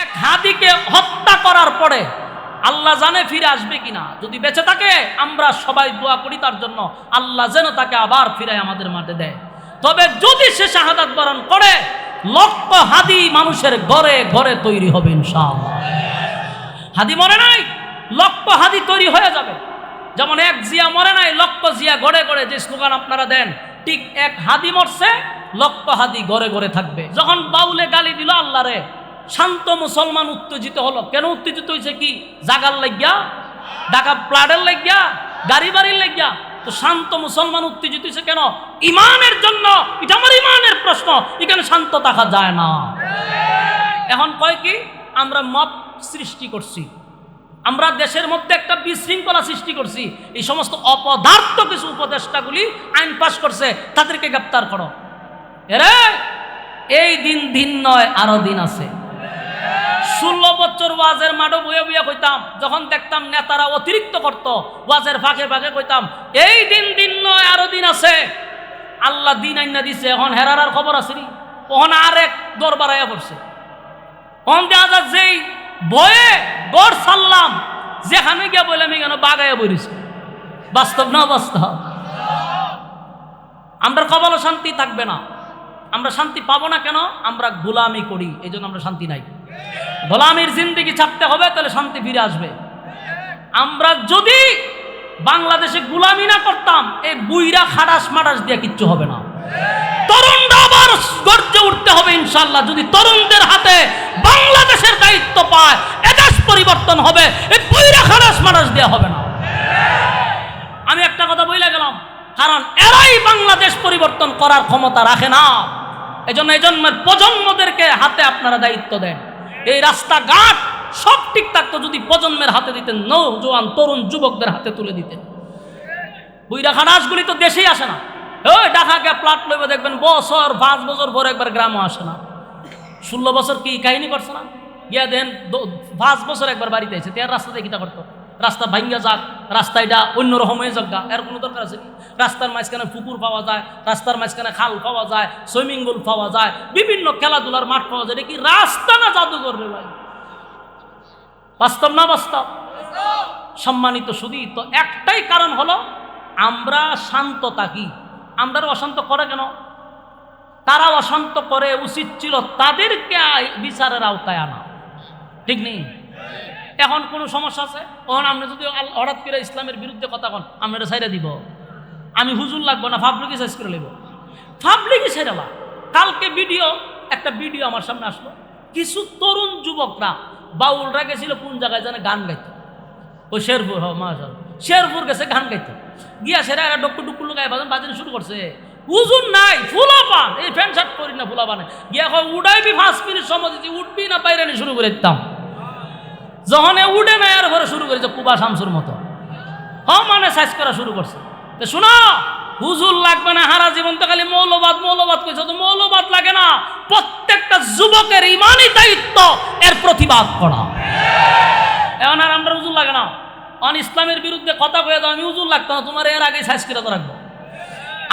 এক হাদিকে হত্যা করার পরে আল্লাহ জানে ফিরে আসবে কিনা। যদি বেঁচে থাকে আমরা সবাই দোয়া করি তার জন্য, আল্লাহ যেন তাকে আবার ফিরে আমাদের মাঝে দেয়। তবে যদি সে শাহাদাত বরণ করে, লক্ষ হাদি মানুষের ঘরে ঘরে তৈরি হবে ইনশাআল্লাহ। হাদি মরে নাই, লক্ষ হাদি তৈরি হয়ে যাবে। যেমন এক জিয়া মরে নাই, লক্ষ জিয়া গড়ে গড়ে যে স্লোগান আপনারা দেন, ঠিক এক হাদি মরছে, লক্ষ হাদি গড়ে গড়ে থাকবে। যখন বাউলে গালি দিল আল্লাহ রে, শান্ত মুসলমান উত্তেজিত হলো। কেন উত্তেজিত হয়েছে? কি জাগার লাগিয়া, ঢাকা প্লাডের লাগিয়া, গাড়ি বাড়ির লাগিয়া? তো শান্ত মুসলমান উত্তেজিত হয়েছে কেন? ইমানের জন্য। এটা আমার ইমানের প্রশ্ন, এখানে শান্ত থাকা যায় না। এখন কয় কি আমরা মব সৃষ্টি করছি, আমরা দেশের মধ্যে একটা বিশৃঙ্খলা সৃষ্টি করছি। এই সমস্ত অপদার্থ কিছু উপদেষ্টাগুলি আইন পাশ করছে, তাদেরকে গ্রেপ্তার করো। এরে এই দিন দিন নয়, আরো দিন আছে। 16 বছর ওয়াজের মাঠে বইয়া বইয়া কইতাম, যখন দেখতাম নেতারা অতিরিক্ত করত, ওয়াজের ফাঁকে ফাঁকে কইতাম এই দিন দিন নয়, আরো দিন আছে। আল্লাহ দিন আইনা দিছে। এখন হেরার খবর আছে নি? ওখানে আরেক দরবার আয়া পড়ছে। ওখান দেখা যায় যেই বয়ে গড় ছাড়লাম, যেখানে গিয়া বললাম এখানে বাগাইয়া বইছে। বাস্তব না বাস্তব? আমরা কপালে শান্তি থাকবে না। আমরা শান্তি পাবো না কেন? আমরা গোলামি করি, এই জন্য আমরা শান্তি নাই। গোলামির জিন্দেগি ছাড়তে হবে, তাহলে শান্তি ফিরে আসবে। আমরা যদি বাংলাদেশে গোলামি না করতাম, এই বুইরা খাটাস মাটাস দিয়ে কিচ্ছু হবে না। তরুণরা আবার গর্জে উঠতে হবে ইনশাআল্লাহ। যদি তরুণদের হাতে বাংলাদেশের দায়িত্ব পায়, এদেশ পরিবর্তন হবে, এই বুইরা খাটাস মাটাস দেওয়া হবে না। আমি একটা কথা বইলা গেলাম, কারণ এরাই বাংলাদেশ পরিবর্তন করার ক্ষমতা রাখে না। এজন্য এই জন্মের প্রজন্মদেরকে হাতে আপনারা দায়িত্ব দেন। এই রাস্তাঘাট সব ঠিক থাকতো যদি প্রজন্মের হাতে দিতেন, নৌজওয়ান তরুণ যুবকদের হাতে তুলে দিতেন। বুইরা খানাসগুলি তো দেশেই আসে না। ওই ঢাকাকে প্লাট লইবে দেখবেন বছর 5 বছর পরে একবার গ্রামও আসে না। 16 বছর কি কাহিনী করছে না? গিয়া দেন 5 বছর একবার বাড়িতে এসে তার রাস্তাতে কিটা করতো? রাস্তা ভাঙ্গা যাক, রাস্তা এটা অন্যরকম হয়ে যাক, এর কোনো দরকার আছে? রাস্তার মাঝখানে পুকুর পাওয়া যায়, রাস্তার মাঝখানে খাল পাওয়া যায়, সুইমিং পুল পাওয়া যায়, বিভিন্ন খেলাধুলার মাঠ পাওয়া যায়। এটা কি রাস্তা না জাদুঘর রে ভাই? বাস্তব না বাস্তব? সম্মানিত শুধু তো একটাই কারণ হলো আমরা শান্ত থাকি। আমরা অশান্ত করে কেন? তারা অশান্ত করে, উচিত ছিল তাদেরকে বিচারের আওতায় আনা। ঠিক নেই? এখন কোনো সমস্যা আছে? তখন আপনি যদি হঠাৎ করে ইসলামের বিরুদ্ধে কথা কন, আমরা ছাইরা দিব। আমি হুজুর লাগবো না, পাবলিকে সাইজ করে নেব। পাবলিকে ছেড়ালা। কালকে একটা ভিডিও আমার সামনে আসলো, কিছু তরুণ যুবকরা বাউলরা গেছিল কোন জায়গায় যেন গান গাইতো। ওই শেরপুর, শেরপুর গেছে গান গাইতো। গিয়া সেরা একটা ডক্টর ডুকুর গায়ে বাজানো শুরু করছে। হুজুর নাই, ফুলা পান, এই প্যান্ট শার্ট পরি না, ফুলা পানে গিয়া উড়াইবি 5 মিনিট সময় দিচ্ছি, উঠবি না বাইরে শুরু করে দিতাম। যখন উঠে না আর ঘরে শুরু করেছে কুবা শামসুর মতো, মানে সাইজ করা শুরু করছে। তো শোনো, হুজুর লাগবে না, হারা জীবন তো খালি মৌলবাদ মৌলবাদ কইছে। তো মৌলবাদ লাগে না, প্রত্যেকটা যুবকের ইমানি দায়িত্ব এর প্রতিবাদ করা। এখন আর আমরা হুজুর লাগে না, অন ইসলামের বিরুদ্ধে কথা কয়ে দাও, আমি হুজুর লাগতো না, তোমার এর আগে সাইজ করে তো রাখবো।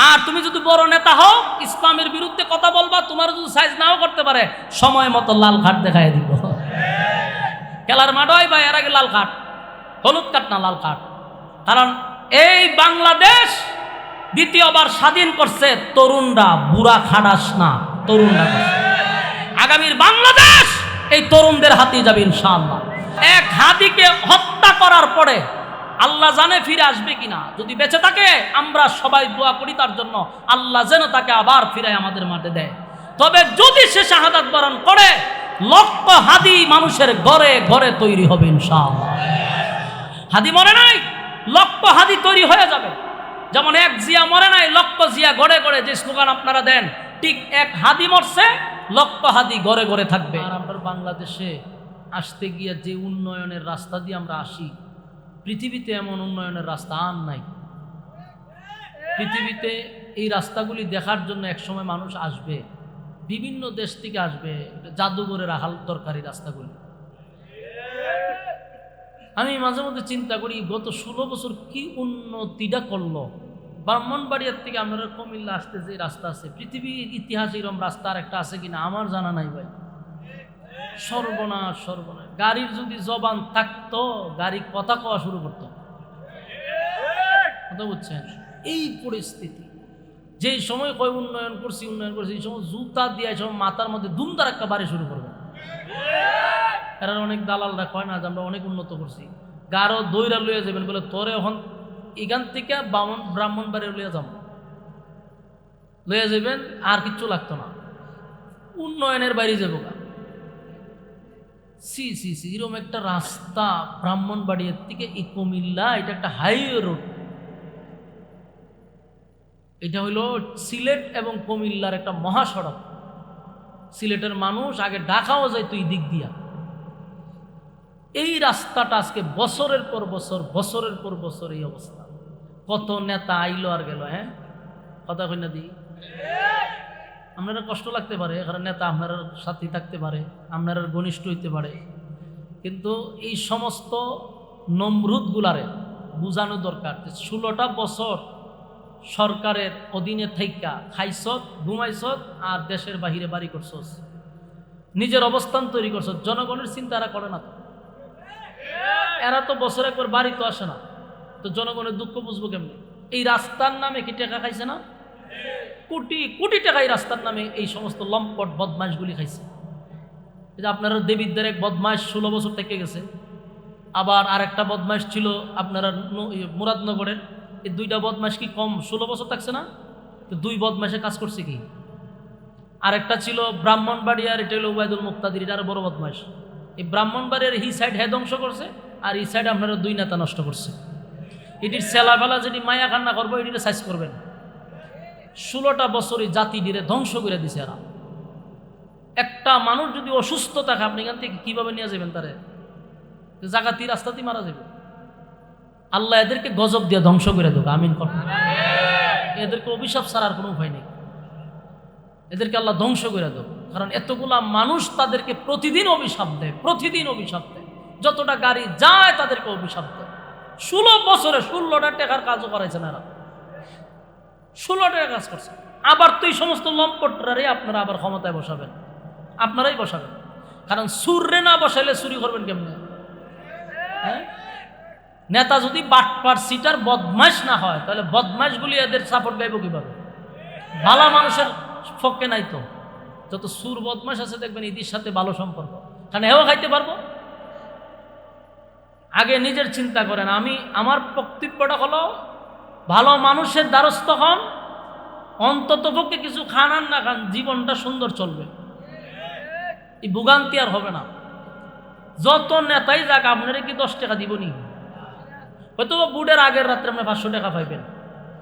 আর তুমি যদি বড় নেতা হও, ইসলামের বিরুদ্ধে কথা বলবা, তোমার যদি সাইজ নাও করতে পারে, সময় মতো লাল কার্ড দেখাই দিব। খেলার মাঠ হয় বা এর আগে লাল কার্ড, হলুদ কার্ড না লাল কার্ড। কারণ এই বাংলাদেশ দ্বিতীয়বার স্বাধীন করছে তরুণরা, বুড়া খাটাস না, তরুণরা। আগামীর বাংলাদেশ এই তরুণদের হাতে যাবে ইনশাআল্লাহ। এক হাদিকে হত্যা করার পরে আল্লাহ জানে ফিরে আসবে কিনা। যদি বেঁচে থাকে আমরা সবাই দোয়া করি তার জন্য, আল্লাহ যেন তাকে আবার ফিরে আমাদের মাঝে দেয়। তবে যদি সে শাহাদাত বরণ করে, লক্ষ হাদি মানুষের ঘরে ঘরে তৈরি হবে ইনশাআল্লাহ। হাদি মরে নাই, লক্ষ হাদি তৈরি হয়ে যাবে। যেমন এক জিয়া মরে নাই, লক্ষ জিয়া গড়ে গড়ে যে স্লোগান আপনারা দেন, ঠিক এক হাদি মরছে, লক্ষ হাদি ঘরে ঘরে থাকবে। আর আমরা বাংলাদেশে আসতে গিয়ে যে উন্নয়নের রাস্তা দিয়ে আমরা আসি, পৃথিবীতে এমন উন্নয়নের রাস্তা আর নাই। পৃথিবীতে এই রাস্তাগুলি দেখার জন্য একসময় মানুষ আসবে, বিভিন্ন দেশ থেকে আসবে, জাদুঘরের হাল দরকারি রাস্তাগুলি। আমি মাঝে মধ্যে চিন্তা করি, গত 16 বছর কি উন্নতিটা করলো। ব্রাহ্মণবাড়িয়ার থেকে আপনারা কুমিল্লা আসতে যে রাস্তা আছে, পৃথিবীর ইতিহাসে এরকম রাস্তা আর একটা আছে কিনা আমার জানা নাই ভাই। সর্বনাশ সর্বনাশ। গাড়ির যদি জবান থাকতো গাড়ি কথা কওয়া শুরু করতো। কথা বুঝছেন? এই পরিস্থিতি, যেই সময় কয় উন্নয়ন করছি এই সময় জুতা দিয়ে এই সময় মাথার মধ্যে দুমদার একটা বাড়ি শুরু করবে। এরা অনেক দালালরা কয় না যে আমরা অনেক উন্নত করছি, গারো দইরা লইয়া যাবেন বলে তোরে এখন এখান থেকে ব্রাহ্মণবাড়ি লইয়া যাব, লইয়া যাবেন আর কিচ্ছু লাগতো না, উন্নয়নের বাইরে যাবো গা। সি সি সি এরকম একটা রাস্তা ব্রাহ্মণবাড়িয়ার থেকে এই কুমিল্লা, এটা একটা হাইওয়ে রোড। এটা হইল সিলেট এবং কুমিল্লার একটা মহাসড়ক। সিলেটের মানুষ আগে ঢাকাও যায় তুই দিক দিয়া। এই রাস্তাটা আজকে বছরের পর বছর এই অবস্থা। কত নেতা আইলো আর গেল। হ্যাঁ, কথা কই না দি? আপনারা কষ্ট লাগতে পারে, কারণ নেতা আপনার সাথী থাকতে পারে, আপনার ঘনিষ্ঠ হইতে পারে, কিন্তু এই সমস্ত নমরুদগুলারে বুঝানো দরকার যে 16টা বছর সরকারের অধীনে থাইকা খাইছত, ঘুমাইছত, আর দেশের বাহিরে বাড়ি করছস, নিজের অবস্থান তৈরি করছত। জনগণের চিন্তা এরা করে না তো। এরা তো বছর একবার বাড়ি তো আসে না, তো জনগণের দুঃখ বুঝবো কেমনি? এই রাস্তার নামে কি টাকা খাইছে না? কোটি কোটি টাকা এই রাস্তার নামে এই সমস্ত লম্পট বদমাইশগুলি খাইছে। এই যে আপনারা দেবিদ্দার এক বদমাইশ 16 বছর থেকে গেছে, আবার আরেকটা বদমাইশ ছিল আপনারা মুরাদনগরের। এই দুইটা বদমাইশ কি কম 16 বছর থাকছে না? তো দুই বদমাইশে কাজ করছে কি? আরেকটা ছিল ব্রাহ্মণবাড়িয়ার, এটা হলো ওবায়দুল মুক্তাদির, এটা আরো বড় বদমাইশ। এই ব্রাহ্মণবাড়িয়ার হি সাইড হ্যাঁ ধ্বংস করছে, আর এই সাইড আপনারা দুই নেতা নষ্ট করছে। এটির সেলাবেলা যেটি মায়া কান্না করবো, এটির সাইজ করবেন। 16টা বছরই জাতি ডিরে ধ্বংস করে দিছে এরা। একটা মানুষ যদি অসুস্থ থাকে, আপনি এখান থেকে কিভাবে নিয়ে যাবেন তারে? জাগাতি রাস্তাতেই মারা যাবে। আল্লাহ এদেরকে গজব দিয়ে ধ্বংস করে দেবো, আমিন কর। এদেরকে অভিশাপ ছাড়ার কোনো উপায় নেই, এদেরকে আল্লাহ ধ্বংস করে দেবো। কারণ এতগুলা মানুষ তাদেরকে প্রতিদিন অভিশাপ দেয়, যতটা গাড়ি যায় তাদেরকে অভিশাপ দেয়। 16 বছরে 16টা টাকার কাজও করাইছে না এরা, 16 টাকা কাজ করছে। আবার তো এই সমস্ত লম্পটরারে আপনারা আবার ক্ষমতায় বসাবেন, আপনারাই বসাবেন। কারণ সুররে না বসাইলে চুরি করবেন কেমনে? হ্যাঁ, নেতা যদি বাটপার সিটার বদমাইশ না হয়, তাহলে বদমাইশগুলি এদের সাপোর্ট গাইব কিভাবে? ভালো মানুষের পক্ষে নাই তো। যত সুর বদমাইশ আছে দেখবেন এদের সাথে ভালো সম্পর্ক, কারণ এও খাইতে পারবো। আগে নিজের চিন্তা করেন। আমার বক্তব্যটা হলো, ভালো মানুষের দ্বারস্থ হন, অন্তত পক্ষে কিছু খান আর না খান, জীবনটা সুন্দর চলবে, এই ভোগান্তি আর হবে না। যত নেতাই যাক, আপনারা কি 10 টাকা দিবনি? হয়তো বুডের আগের রাত্রে আপনি 500 টাকা পাইবেন,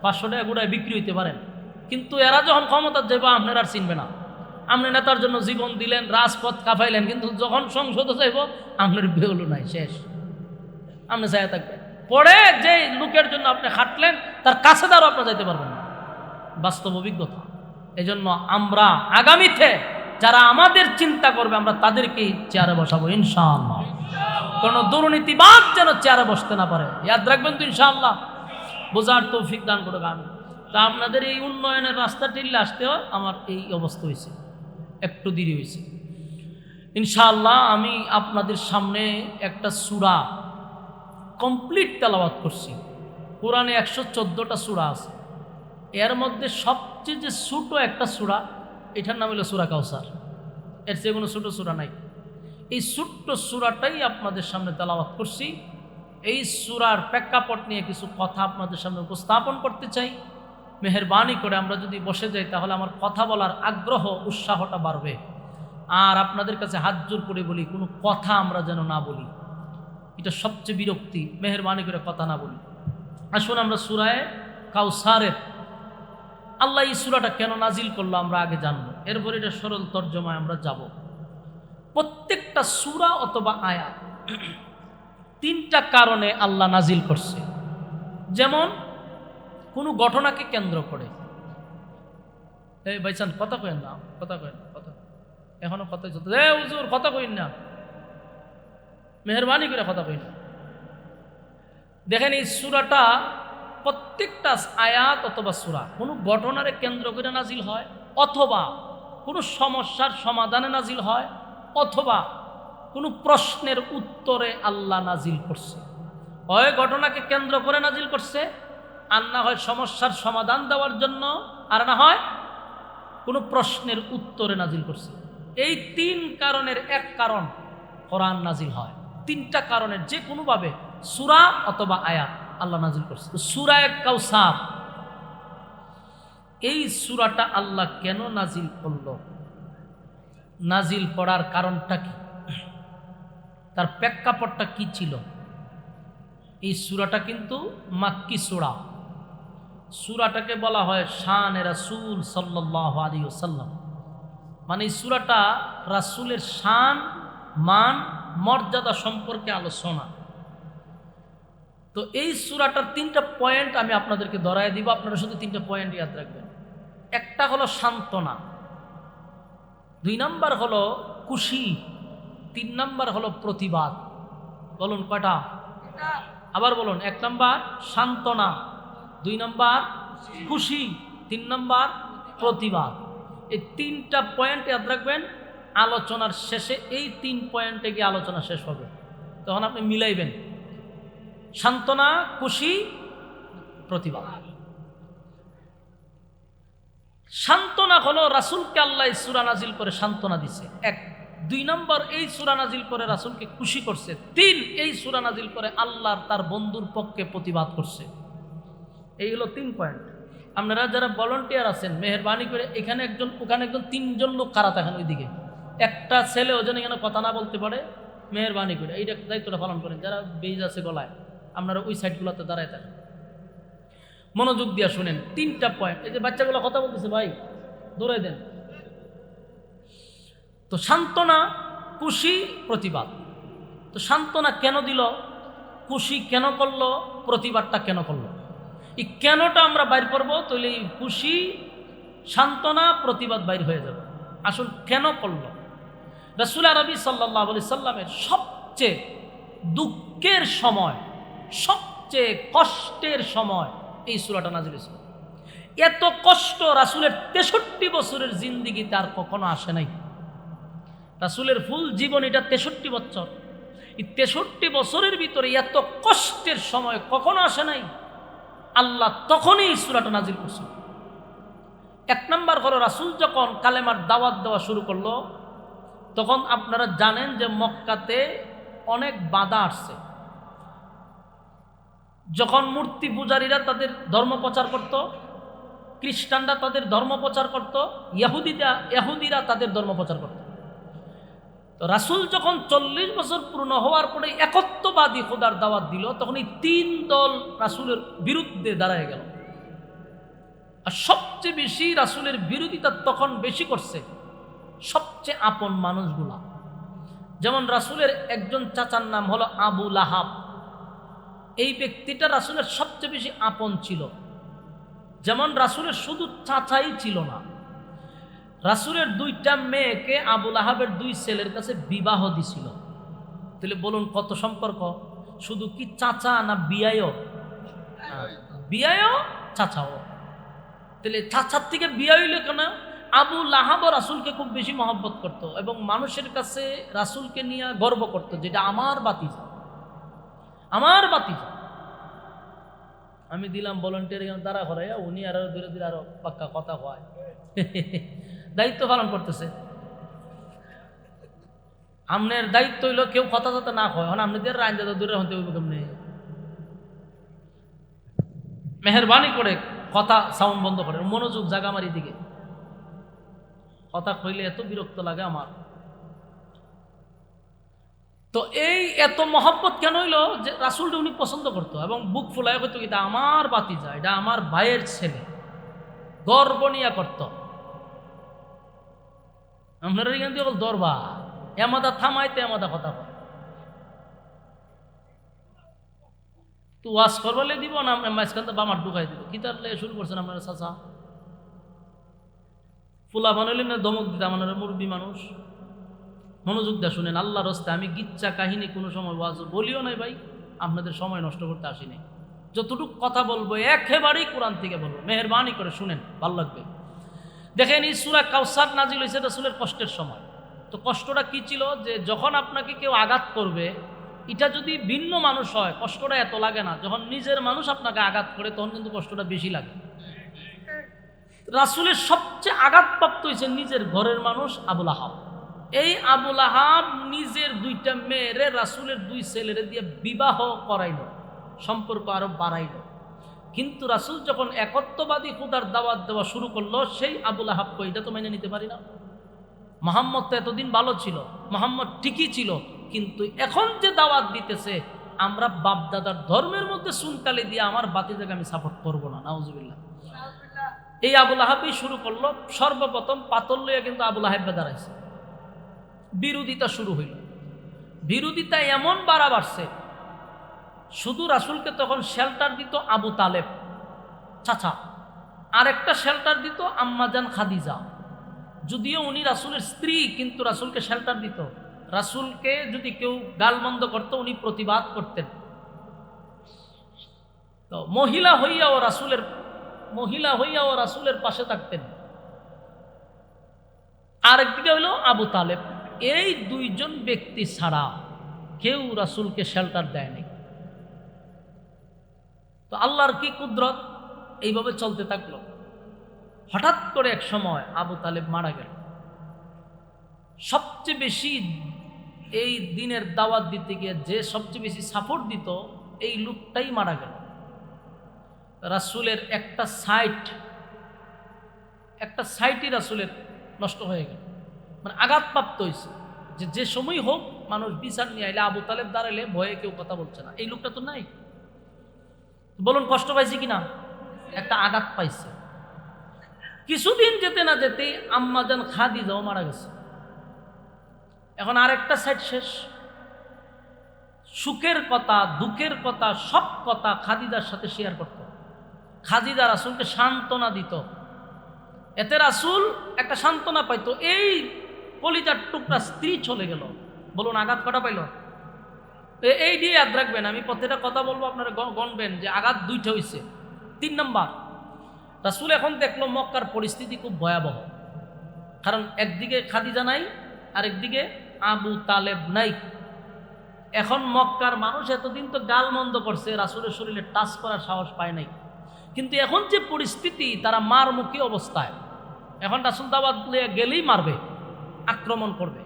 500 টাকা গুড়ায় বিক্রি হইতে পারেন, কিন্তু এরা যখন ক্ষমতার যাইব আপনার আর চিনবে না। আপনি নেতার জন্য জীবন দিলেন, রাজপথ কাঁপাইলেন, কিন্তু যখন সংসদে যাইব আপনার বেউলু নাই, শেষ। আপনি চাইয়া থাকবেন, পরে যে লোকের জন্য আপনি খাটলেন তার কাছে দ্বারা আপনি যাইতে পারবেন না, বাস্তব অভিজ্ঞতা। এই জন্য আমরা আগামীতে যারা আমাদের চিন্তা করবে, আমরা তাদেরকেই চেয়ারে বসাবো ইনশাআল্লাহ। কোনো দুর্নীতিবাদ যেন চেয়ারে বসতে না পারে, ইয়াদ রাখবেন তো ইনশাআল্লাহ। বোঝার তৌফিক দান করে আমি। তা আপনাদের এই উন্নয়নের রাস্তা টিল্লে আসতেও আমার এই অবস্থা হয়েছে, একটু দেরি হয়েছে। ইনশাআল্লাহ আমি আপনাদের সামনে একটা সূরা কমপ্লিট তেলাওয়াত করছি। কোরআনে 114টা সূরা আছে, এর মধ্যে সবচেয়ে যে ছোট একটা সূরা, এটার নাম হলো সূরা কাউসার। এর চেয়ে কোনো ছোট সূরা নাই। এই ছোট্ট সূরাটাই আপনাদের সামনে তেলাওয়াত করছি। এই সূরার প্রেক্ষাপট নিয়ে কিছু কথা আপনাদের সামনে উপস্থাপন করতে চাই। মেহেরবানি করে আমরা যদি বসে যাই, তাহলে আমার কথা বলার আগ্রহ, উৎসাহটা বাড়বে। আর আপনাদের কাছে হাত জোর করে বলি, কোনো কথা আমরা যেন না বলি, এটা সবচেয়ে বিরক্তি। মেহেরবানি করে কথা না বলি। আসুন আমরা সূরায়ে কাউসারের, আল্লাহ এই সূরাটা কেন নাজিল করলো আমরা আগে জানবো, এরপরে এটা সরল তর্জমায় আমরা যাব। প্রত্যেকটা সূরা অথবা আয়াত 3টা কারণে আল্লাহ নাজিল করছে। যেমন কোনো ঘটনাকে কেন্দ্র করে। এই ভাইজান কথা কইেন না, কথা এখনো কথা চলতে, হুজুর কথা কইন না, মেহরবানি করে কথা কইন না। দেখেন এই সূরাটা, প্রত্যেকটা আয়াত অথবা সূরা কোনো ঘটনারে কেন্দ্র করে নাজিল হয়, অথবা কোনো সমস্যার সমাধানে নাজিল হয়, অথবা কোনো প্রশ্নের উত্তরে আল্লাহ নাজিল করছে। হয় ঘটনাকে কেন্দ্র করে নাজিল করছে, আর না হয় সমস্যার সমাধান দেওয়ার জন্য, আর না হয় কোনো প্রশ্নের উত্তরে নাজিল করছে। এই তিন কারণের এক কারণ কোরআন নাজিল হয়। তিনটা কারণের যে কোনোভাবে সূরা অথবা আয়াত আল্লাহ নাজিল করছে। সূরা কাউসার, এই সূরাটা আল্লাহ কেন নাজিল করল, নাজিল করার কারণটা কি, তার প্রেক্ষাপটটা কি ছিল? এই সূরাটা কিন্তু মাক্কি সূরা। সূরাটাকে বলা হয় শান রাসূল সাল্লাল্লাহু আলাইহি ওয়াসাল্লাম, মানে এই সূরাটা রাসূলের শান, মান, মর্যাদা সম্পর্কে আলোচনা। তো এই সূরাটার তিনটা পয়েন্ট আমি আপনাদেরকে ধরায় দিব, আপনারা শুধু তিনটা পয়েন্ট ইয়াদ রাখবেন। একটা হলো সান্ত্বনা, 2 নাম্বার হলো খুশি, 3 নাম্বার হলো প্রতিবাদ। বলুন কয়টা? আবার বলুন। 1 নাম্বার সান্ত্বনা, 2 নাম্বার খুশি, 3 নাম্বার প্রতিবাদ। এই তিনটা পয়েন্ট ইয়াদ রাখবেন। আলোচনার শেষে এই 3 পয়েন্টে গিয়ে আলোচনা শেষ হবে, তখন আপনি মিলাইবেন সান্ত্বনা, খুশি, প্রতিবাদ। সান্ত্বনা হলো রাসূলকে আল্লাহ সূরা নাজিল করে সান্ত্বনা দিছে, 1। 2 নম্বর, এই সূরা নাজিল করে রাসূলকে খুশি করছে। 3, এই সূরা নাজিল করে আল্লাহর তার বন্ধুর পক্ষে প্রতিবাদ করছে। এই হলো 3 পয়েন্ট। আপনারা যারা ভলান্টিয়ার আছেন, মেহেরবানি করে এখানে একজন, ওখানে একজন, 3 জন লোক কারা থাকেন ওইদিকে, একটা ছেলে ওজন এখানে কথা না বলতে পারে, মেহেরবানি করে এইটা দায়িত্বটা পালন করেন। যারা বেজ আছে গলায়, আপনারা ওই সাইডগুলোতে দাঁড়ায় থাকেন, মনোযোগ দিয়া শুনেন। 3টা পয়েন্ট। এই যে বাচ্চাগুলো কথা বলতেছে, ভাই দৌড়াই দেন। তো সান্ত্বনা, খুশি, প্রতিবাদ। তো সান্ত্বনা কেন দিল, খুশি কেন করলো, প্রতিবাদটা কেন করলো, এই কেনটা আমরা বাইর করবো, তাহলে এই খুশি, সান্ত্বনা, প্রতিবাদ বাইর হয়ে যাবে। আসল কেন করলো? রাসূল আরবি সাল্লাল্লাহু আলাইহি সাল্লামের সবচেয়ে দুঃখের সময়, সবচেয়ে কষ্টের সময় এই সূরাটা নাজিল হয়েছিল। এত কষ্ট রাসূলের 63 বছরের জিন্দেগিতে আর কখনো আসে নাই। রাসূলের ফুল জীবন এটা 63 বছর। এই 63 বছরের ভিতরে এত কষ্টের সময় কখনো আসে নাই। আল্লাহ তখনই এই সূরাটা নাজিল করছিল। 1 নম্বর হলো রাসূল যখন কালেমার দাওয়াত দেওয়া শুরু করলো, তখন আপনারা জানেন যে মক্কাতে অনেক বাধা আসছে। যখন মূর্তি পূজারীরা তাদের ধর্ম প্রচার করত, খ্রিস্টানরা তাদের ধর্ম প্রচার করত, ইহুদিরা তাদের ধর্ম প্রচার করত। তো রাসূল যখন 40 বছর পূর্ণ হওয়ার পরে একত্ববাদী খোদার দাওয়াত দিল, তখন এই 3 দল রাসূলের বিরুদ্ধে দাঁড়ায় গেল। আর সবচেয়ে বেশি রাসূলের বিরোধিতা তখন বেশি করছে সবচেয়ে আপন মানুষগুলা। যেমন রাসূলের একজন চাচার নাম হলো আবু লাহাব। এই ব্যক্তিটা রাসূলের সবচেয়ে বেশি আপন ছিল। যেমন রাসূলের শুধু চাচাই ছিল না, রাসূলের 2টা মেয়েকে আবু লাহাবের 2 ছেলের কাছে বিবাহ দিছিল। তাহলে বলুন কত সম্পর্ক! শুধু কি চাচা না বিয়ায়ও? বিয়ায়ও, চাচাও। তাহলে চাচার থেকে বিয়া হইলে কেন? আবু লাহাবও রাসূলকে খুব বেশি মহব্বত করত এবং মানুষের কাছে রাসূলকে নিয়ে গর্ব করত, যেটা আমার বাতিজা, আমার বাতিজা। আমি দিলাম ভলান্টিয়ার এখানে দাঁড়া করাইয়া, উনি আরো ধীরে ধীরে আরো পাক্কা কথা হয়, দায়িত্ব পালন করতেছে। আপনার দায়িত্ব হইল কেউ কথা যাতে না হয়, আপনাদের রাইন যাতে দূরে হতে হইব কেমনি। মেহরবানি করে কথা সাউন্ড বন্ধ করেন, মনোযোগ জাগা আমার দিকে। কথা কইলে এত বিরক্ত লাগে আমার। তো এই এত মহব্বত কেন হইল? যে রাসূলকে উনি পছন্দ করতো এবং বুক ফুলায় হইতো, এটা আমার বাতিজা, এটা আমার ভাইয়ের ছেলে, গর্ব নিয়ে করত। আপনারা এখান দিয়ে বল দরবা এমাদা থামাইতে এমাদা কথা কয়। তো ওয়াজ করবালে দিব না, মাঝখান থেকে বামার ঢুকাই দিব। কি তার শুরু করছেন আপনারা? চাচা ফুলা বানাইলেন না ধমক দিতে? আপনারা মুরব্বী মানুষ, মনোযোগ দিয়ে শুনেন। আল্লাহর রাস্তে আমি গিচ্ছা কাহিনী কোনো সময় ওয়াজ বলিও নাই ভাই, আপনাদের সময় নষ্ট করতে আসি নাই। যতটুকু কথা বলবো একেবারেই কোরআন থেকে বলবো, মেহেরবানি করে শুনেন, ভালো লাগবে। দেখেন এই সূরা কাউসার নাজিল হয়েছে রাসূলের কষ্টের সময়। তো কষ্টটা কি ছিল যে যখন আপনাকে কেউ আঘাত করবে, এটা যদি ভিন্ন মানুষ হয় কষ্টটা এত লাগে না, যখন নিজের মানুষ আপনাকে আঘাত করে তখন কিন্তু কষ্টটা বেশি লাগে। রাসূলের সবচেয়ে আঘাতপ্রাপ্ত হয়েছে নিজের ঘরের মানুষ আবুল আহাব। এই আবুল আহাব নিজের দুইটা মেয়েরে রাসূলের দুই ছেলেরে দিয়ে বিবাহ করাইল, সম্পর্ক আরো বাড়াইল। কিন্তু রাসূল যখন একত্ববাদী খুদার দাওয়াত দেওয়া শুরু করলো, সেই আবুল আহাব কই, এটা তো মেনে নিতে পারি না। মুহাম্মদ তো এতদিন ভালো ছিল, মুহাম্মদ ঠিকই ছিল, কিন্তু এখন যে দাওয়াত দিতেছে আমরা বাপ দাদার ধর্মের মধ্যে সুনকালি দিয়ে আমার বাতিদাকে আমি সাপোর্ট করবো না, নাউজুবিল্লাহ। এই আবুল আহাবই শুরু করলো। সর্বপ্রথম পাতল লইয়া কিন্তু আবুল আহাব দাঁড়াইছে, বিরোধিতা শুরু হইল। বিরোধিতা এমন বাড়ছে, শুধু রাসূলকে তখন শেল্টার দিত আবু তালেব চাচা, আরেকটা শেল্টার দিত আম্মাজান খাদিজা। যদিও উনি রাসূলের স্ত্রী, কিন্তু রাসূলকে শেল্টার দিত। রাসূলকে যদি কেউ গালমন্দ করত উনি প্রতিবাদ করতেন। তো মহিলা হইয়াও রাসূলের পাশে থাকতেন। আরেকদিকে হইল আবু তালেব। এই দুইজন ব্যক্তি ছাড়া কেউ রাসূলকে শেল্টার দেয়নি। তো আল্লাহর কি কুদরত, এইভাবে চলতে থাকলো। হঠাৎ করে এক সময় আবু তালেব মারা গেল। সবচেয়ে বেশি এই দিনের দাওয়াত দিতে গিয়ে যে সবচেয়ে বেশি সাপোর্ট দিত, এই লোকটাই মারা গেল। রাসূলের একটা সাইটই রাসূলের নষ্ট হয়ে গেল, মানে আঘাতপ্রাপ্ত হয়েছে। যে সময় হোক মানুষ বিচার নিয়ে আইলে আবু তালেব দাঁড়াইলে ভয়ে কেউ কথা বলছে না, এই লোকটা তো নাই। বলুন কষ্ট পাইছে কিনা? একটা আঘাত পাইছে। কিছুদিন যেতে না যেতেই আম্মাজান খাদিজাও মারা গেছে। এখন আরেকটা সাইড শেষ। সুখের কথা, দুঃখের কথা, সব কথা খাদিজার সাথে শেয়ার করত। খাদিজা রাসূলকে সান্ত্বনা দিত, এতে রাসূল একটা সান্ত্বনা পাইতো। এই কলিজার টুকরা স্ত্রী চলে গেল, বলুন আঘাত কটা পাইল? এই দিয়ে ইয়াদ রাখবেন, আমি প্রত্যেকটা কথা বলবো, আপনারা গণবেন যে আঘাত দুইটা হয়েছে। 3 নম্বর, রাসূল এখন দেখলো মক্কার পরিস্থিতি খুব ভয়াবহ। কারণ একদিকে খাদিজা নাই, আরেকদিকে আবু তালেব নাই। এখন মক্কার মানুষ এতদিন তো গালমন্দ করছে, রাসূলের শরীরে টাচ করার সাহস পায় নাই। কিন্তু এখন যে পরিস্থিতি, তারা মারমুখী অবস্থায়। এখন রাসূল দাওয়াত দিয়ে গেলেই মারবে, আক্রমণ করবে।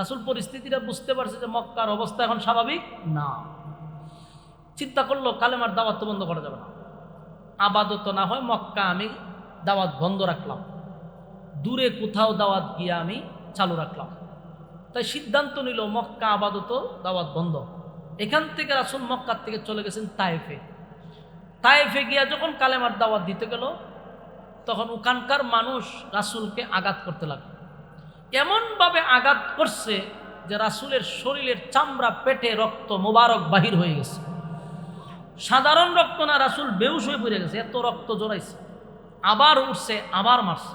রাসূল পরিস্থিতিটা বুঝতে পারছে যে মক্কার অবস্থা এখন স্বাভাবিক না। চিন্তা করলো কালেমার দাওয়াত তো বন্ধ করা যাবে না, আপাতত না হয় মক্কা আমি দাওয়াত বন্ধ রাখলাম, দূরে কোথাও দাওয়াত গিয়ে আমি চালু রাখলাম। তাই সিদ্ধান্ত নিল মক্কা আপাতত দাওয়াত বন্ধ। এখান থেকে রাসূল মক্কার থেকে চলে গেছেন তায়েফে গিয়া যখন কালেমার দাওয়াত দিতে গেল, তখন ওখানকার মানুষ রাসূলকে আঘাত করতে লাগলো। এমনভাবে আঘাত করছে যে রাসূলের শরীরের চামড়া, পেটে রক্ত মোবারক বাহির হয়ে গেছে। সাধারণ রক্ত না, রাসূল বেহুশ হয়ে পড়ে গেছে, এত রক্ত জড়াইছে। আবার উঠছে, আবার মারছে।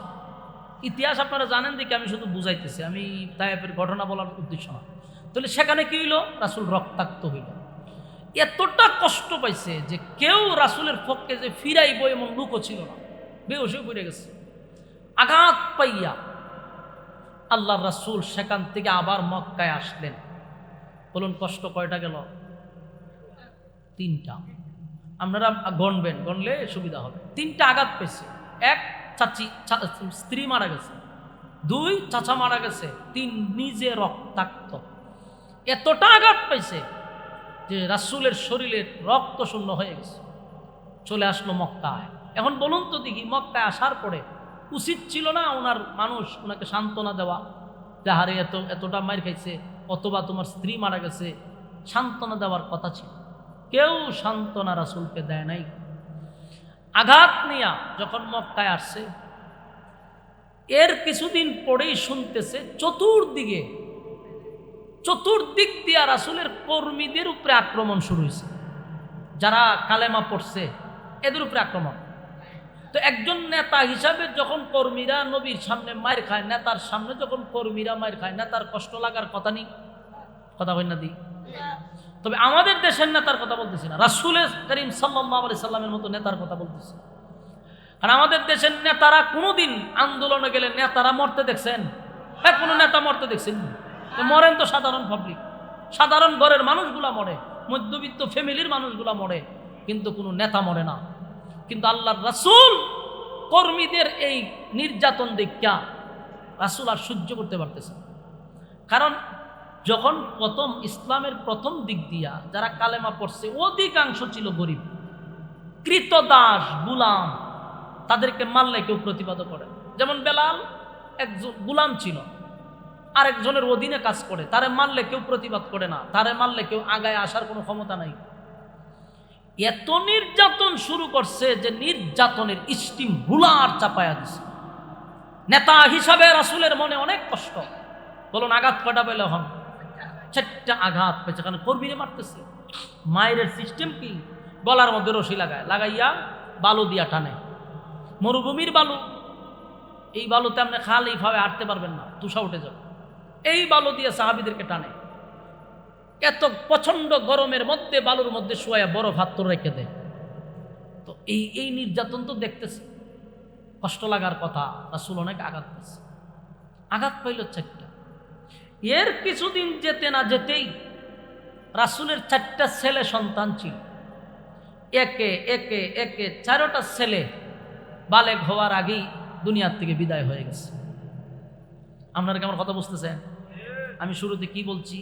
ইতিহাস আপনারা জানেন দেখে আমি শুধু বুঝাইতেছি, আমি তায়েফের ঘটনা বলার উদ্দেশ্য না। তাহলে সেখানে কি হইল? রাসূল রক্তাক্ত হইল। এতটা কষ্ট পাইছে যে কেউ রাসূলের পক্ষে যে ফিরাইব এমন লোকও ছিল না, বেহুশ হয়ে পড়ে গেছে। আঘাত পাইয়া আল্লাহর রাসূল সেখান থেকে আবার মক্কায় আসলেন। বলুন কষ্ট কয়টা গেল? 3টা। আপনারা গণবেন, গণলে সুবিধা হবে। 3টা আঘাত পেয়েছে। 1, স্ত্রী মারা গেছে। 2, চাচা মারা গেছে। 3, নিজে রক্তাক্ত। এতটা আঘাত পাইছে যে রাসূলের শরীরের রক্ত শূন্য হয়ে গেছে। চলে আসলো মক্কায়। এখন বলুন তো দেখি, মক্কায় আসার পরে উচিত ছিল না ওনার মানুষ ওনাকে সান্ত্বনা দেওয়া, যে হারে এতটা মার খাইছে, অথবা তোমার স্ত্রী মারা গেছে, সান্ত্বনা দেওয়ার কথা ছিল। কেউ সান্ত্বনা রাসূলকে দেয় নাই। আঘাত নিয়া যখন মক্কায় আসছে, এর কিছুদিন পরেই শুনতেছে চতুর্দিক দিয়া রাসূলের কর্মীদের উপরে আক্রমণ শুরু হয়েছে। যারা কালেমা পড়ছে এদের উপরে আক্রমণ। তো একজন নেতা হিসাবে যখন কর্মীরা নবীর সামনে মার খায়, নেতার সামনে যখন কর্মীরা মার খায়, নেতার কষ্ট লাগার কথা নেই? কথা হয় না দি? তবে আমাদের দেশের নেতার কথা বলতেছি না, রাসূল করিম সাল্লাল্লাহু আলাইহি সাল্লামের মতো নেতার কথা বলতেছি। কারণ আমাদের দেশের নেতারা কোনোদিন আন্দোলনে গেলে নেতারা মরতে দেখছেন? কোনো নেতা মরতে দেখছেন? মরেন তো সাধারণ পাবলিক, সাধারণ ঘরের মানুষগুলা মরে, মধ্যবিত্ত ফ্যামিলির মানুষগুলা মরে, কিন্তু কোনো নেতা মরে না। কিন্তু আল্লাহর রাসূল কর্মীদের এই নির্যাতন দেখা রাসূল আর সহ্য করতে পারতেছে। কারণ যখন প্রথম ইসলামের প্রথম দিক দিয়া যারা কালেমা পড়ছে অধিকাংশ ছিল গরিব, কৃতদাস, গুলাম। তাদেরকে মারলে কেউ প্রতিবাদ করে। যেমন বেলাল একজন গুলাম ছিল, আরেকজনের অধীনে কাজ করে, তারে মারলে কেউ প্রতিবাদ করে না, তারে মারলে কেউ আগায় আসার কোনো ক্ষমতা নাই। এত নির্যাতন শুরু করছে যে নির্যাতনের স্টিম হুলার চাপায়া দিছে। নেতা হিসাবে রাসূলের মনে অনেক কষ্ট। বলুন আঘাত কটা পেলে হন? 4টা আঘাত পেয়েছে, কারণ কর্মীরে মারতেছে। মায়ের সিস্টেম কি? গলার মধ্যে রশি লাগাইয়া বালু দিয়া টানে। মরুভূমির বালু, এই বালুতে আপনি খালি ভাবে হাঁটতে পারবেন না, তুষা উঠে যাবে। এই বালু দিয়ে সাহাবীদেরকে টানে। এত প্রচন্ড গরমের মধ্যে বালুর মধ্যে শুয়াইয়া বরফ হাত রেখে দেয়। তো এই নির্যাতন তো দেখতেছে, কষ্ট লাগার কথা। রাসূল অনেক আঘাত পেয়েছে, আঘাত পাইল 4টা। এর কিছুদিন যেতে না যেতেই রাসূলের 4টা ছেলে সন্তান ছিল। একে একে একে 4টা ছেলে বালেগ হওয়ার আগেই দুনিয়ার থেকে বিদায় হয়ে গেছে। আপনারা কি আমার কথা বুঝতেছেন? আমি শুরুতে কি বলছি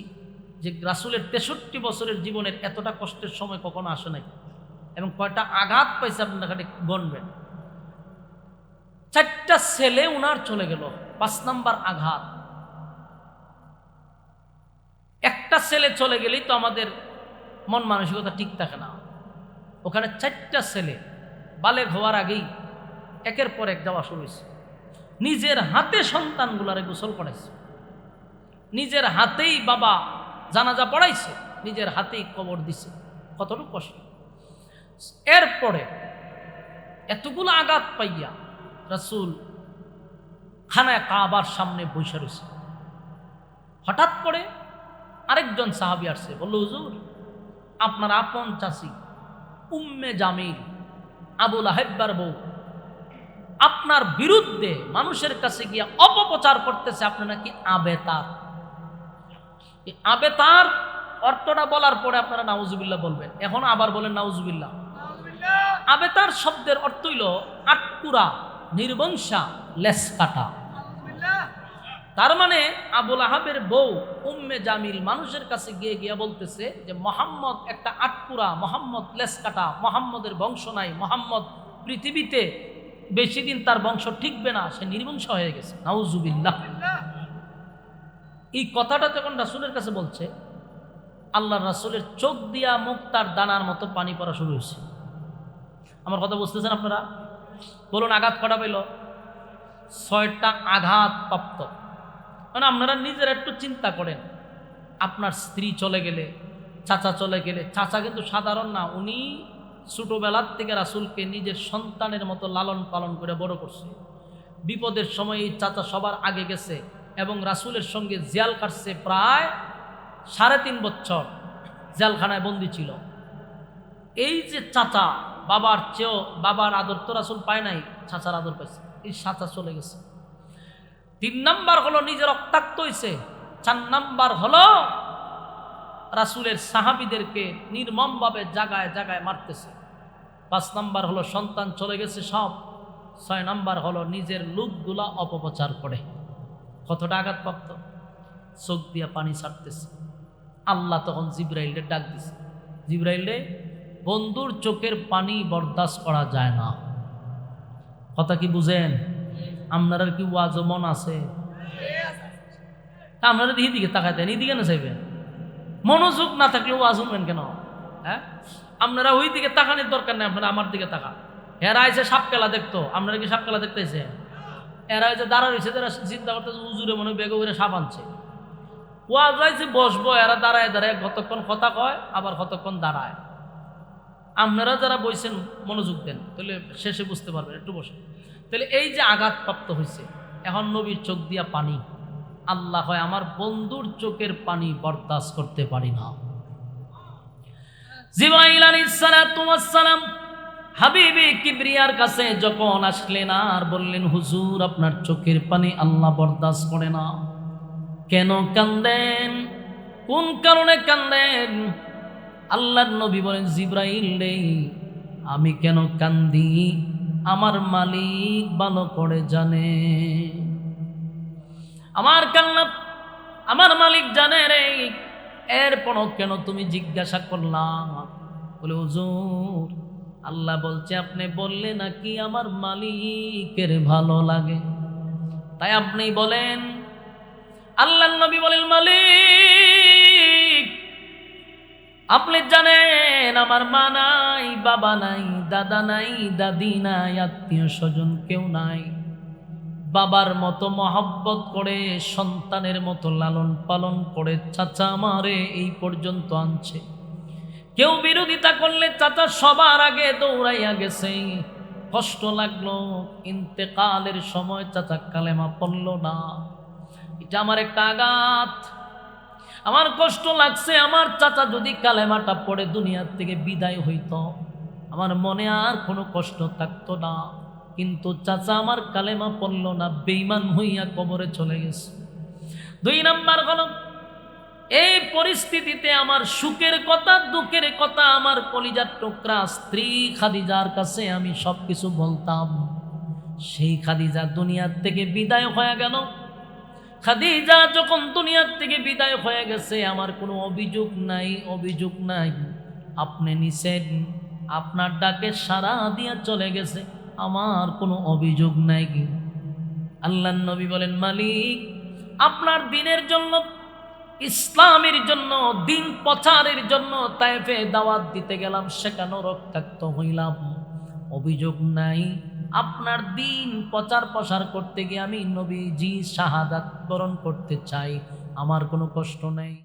যে রাসূলের 63 বছরের জীবনের এতটা কষ্টের সময় কখনো আসে নাই, এবং কয়টা আঘাত পাইছে আপনারা খালি গণবেন। 4টা ছেলে উনার চলে গেল। 5 নাম্বার আঘাত। একটা ছেলে চলে গেলেই তো আমাদের মন মানসিকতা ঠিক থাকে না। ওখানে 4টা ছেলে বালেগ হওয়ার আগেই একের পর এক যাওয়া শুরু হয়েছে। নিজের হাতে সন্তানগুলারে গোসল করাইছে, নিজের হাতেই বাবা জানাজা পড়াইছে, নিজের হাতেই কবর দিছে। কতটুকু কষ্ট! এরপরে এতগুলো আঘাত পাইয়া রাসূল খানায় কাবার সামনে বসে রয়েছে। হঠাৎ করে আরেকজন সাহাবী আসছে, বলল, হুজুর, আপনার আপন চাচি উম্মে জামিল, আবু লাহাবের বউ, আপনার বিরুদ্ধে মানুষের কাছে গিয়ে অপপ্রচার করতেছে, আপনি নাকি আবেতার। আবেতার অর্থটা বলার পরে আপনারা নাউজুবিল্লাহ বলবেন। এখন আবার বলেন নাউজুবিল্লাহ। আবেতার শব্দের অর্থ হইল আটকুরা, নির্বংশা, লেস কাটা। তার মানে আবু লাহাবের বউ উম্মে জামিল মানুষের কাছে গিয়ে গিয়ে বলতেছে যে মুহাম্মদ একটা আটকুরা, মুহাম্মদ লেস কাটা, মুহাম্মদের বংশ নাই, মুহাম্মদ পৃথিবীতে বেশি দিন তার বংশ টিকবে না, সে নির্বংশ হয়ে গেছে। নাউজুবিল্লাহ। এই কথাটা যখন রাসূলের কাছে বলছে, আল্লাহ রাসূলের চোখ দিয়া মুখ তার দানার মতো পানি পড়া শুরু হয়েছে। আমার কথা বুঝতেছেন আপনারা? বলুন আঘাত কটা পেল? 6টা আঘাত প্রাপ্ত। মানে আপনারা নিজেরা একটু চিন্তা করেন, আপনার স্ত্রী চলে গেলে, চাচা চলে গেলে, চাচা কিন্তু সাধারণ না, উনি ছোটবেলার থেকে রাসূলকে নিজের সন্তানের মতো লালন পালন করে বড় করছে। বিপদের সময় এই চাচা সবার আগে গেছে এবং রাসূলের সঙ্গে জেল কাটছে প্রায় 3.5 বছর, জেলখানায় বন্দী ছিল। এই যে চাচা, বাবার চেয়েও বাবার আদর তো রাসূল পায় নাই, চাচার আদর পাইছে। এই চাচা চলে গেছে। 3 নাম্বার হলো নিজে রক্তাক্ত হয়েছে। 4 নাম্বার হলো রাসূলের সাহাবীদেরকে নির্মমভাবে জায়গায় জায়গায় মারতেছে। 5 নাম্বার হলো সন্তান চলে গেছে সব। 6 নাম্বার হলো নিজের লোকগুলা অপপ্রচার করে। কতটা আঘাতপ্রাপ্ত! চোখ দিয়া পানি ছাড়তেছে। আল্লাহ তখন জিবরাইলকে ডাক দিছে, জিবরাইলে, বন্ধুর চোখের পানি বরদাস্ত করা যায় না। কথা কি বুঝেন? আপনার কি ওয়াজ মন আছে? আপনারা দিকে তাকায় দেন, এইদিকে না চাইবেন। মনোযোগ না থাকলে ওয়াজ শুনবেন কেন? হ্যাঁ, আপনারা ওই দিকে তাকানোর দরকার নেই, আপনারা আমার দিকে তাকান। এরা এসে সাপ খেলা দেখতো, আপনারা কি সাপ খেলা দেখতেছে? এরা যে দাঁড়া রয়েছে, যারা চিন্তা করতেছে উজুরে মনে বেগ করে সাপ আনছে। ওয়াজ রাইছে বসবো, এরা দাঁড়ায় দাঁড়ায় কতক্ষণ কথা কয়, আবার কতক্ষণ দাঁড়ায়। আপনারা যারা বইছেন মনোযোগ দেন, তাহলে শেষে বুঝতে পারবেন। একটু বসে। তাহলে এই যে আঘাতপ্রাপ্ত হয়েছে, এখন নবীর চোখ দিয়া পানি। আল্লাহ হয়, আমার বন্ধুর চোখের পানি বরদাস্ত করতে পারি না। জিবরাইল আলাইহিস সালাতু ওয়াস সালাম হাবিবে কিবরিয়ার কাছে যখন আসলেন আর বললেন, হুজুর আপনার চোখের পানি আল্লাহ বরদাস্ত করে না, কেন কান্দেন, কোন কারণে কান্দেন? আল্লাহর নবী বলেন, জিব্রাইল রে, আমি কেন কান্দি আমার মালিক ভালো করে জানে, আমার কান্না আমার মালিক জানে রে। এরপরও কেন তুমি জিজ্ঞাসা করলাম? বলে, হুজুর আল্লাহ বলছে আপনি বললে নাকি আমার মালিকের ভালো লাগে, তাই আপনি বলেন। আল্লাহর নবী বলেন, মালিক আপনি জানেন আমার মা নাই, বাবা নাই, দাদা নাই, দাদি নাই, আত্মীয় স্বজন কেউ নাই। বাবার মতো মহব্বত করে, সন্তানের মতো লালন পালন করে চাচা আমারে এই পর্যন্ত আনছে। কেউ বিরোধিতা করলে চাচা সবার আগে দৌড়াইয়া গেছে। কষ্ট লাগলো, ইন্তেকালের সময় চাচা কালেমা পড়ল না। এটা আমার একটা আঘাত, আমার কষ্ট লাগছে। আমার চাচা যদি কালেমাটা পড়ে দুনিয়ার থেকে বিদায় হইত, আমার মনে আর কোনো কষ্ট থাকতো না। কিন্তু চাচা আমার কালেমা পড়ল না, বেঈমান হইয়া কবরে চলে গেছে। 2 নাম্বার হলো, এই পরিস্থিতিতে আমার সুখের কথা, দুঃখের কথা আমার কলিজার টুকরা স্ত্রী খাদিজার কাছে আমি সবকিছু বলতাম। সেই খাদিজা দুনিয়ার থেকে বিদায় হয়ে গেল। খাদিজা যখন দুনিয়ার থেকে বিদায় হয়ে গেছে, আমার কোনো অভিযোগ নাই, অভিযোগ নাই। আপনি নিছেন, আপনার ডাকে সাড়া দিয়া চলে গেছে, আমার কোনো অভিযোগ নাই। আল্লাহর নবী বলেন, মালিক আপনার দিনের জন্য, ইসলামের জন্য, দিন প্রচারের জন্য তায়েফে দাওয়াত দিতে গেলাম, সেখানেও রক্তাক্ত হইলাম, অভিযোগ নাই। আপনার দিন প্রচার প্রসার করতে গিয়ে আমি নবীজি শাহাদাত বরণ করতে চাই, আমার কোনো কষ্ট নাই।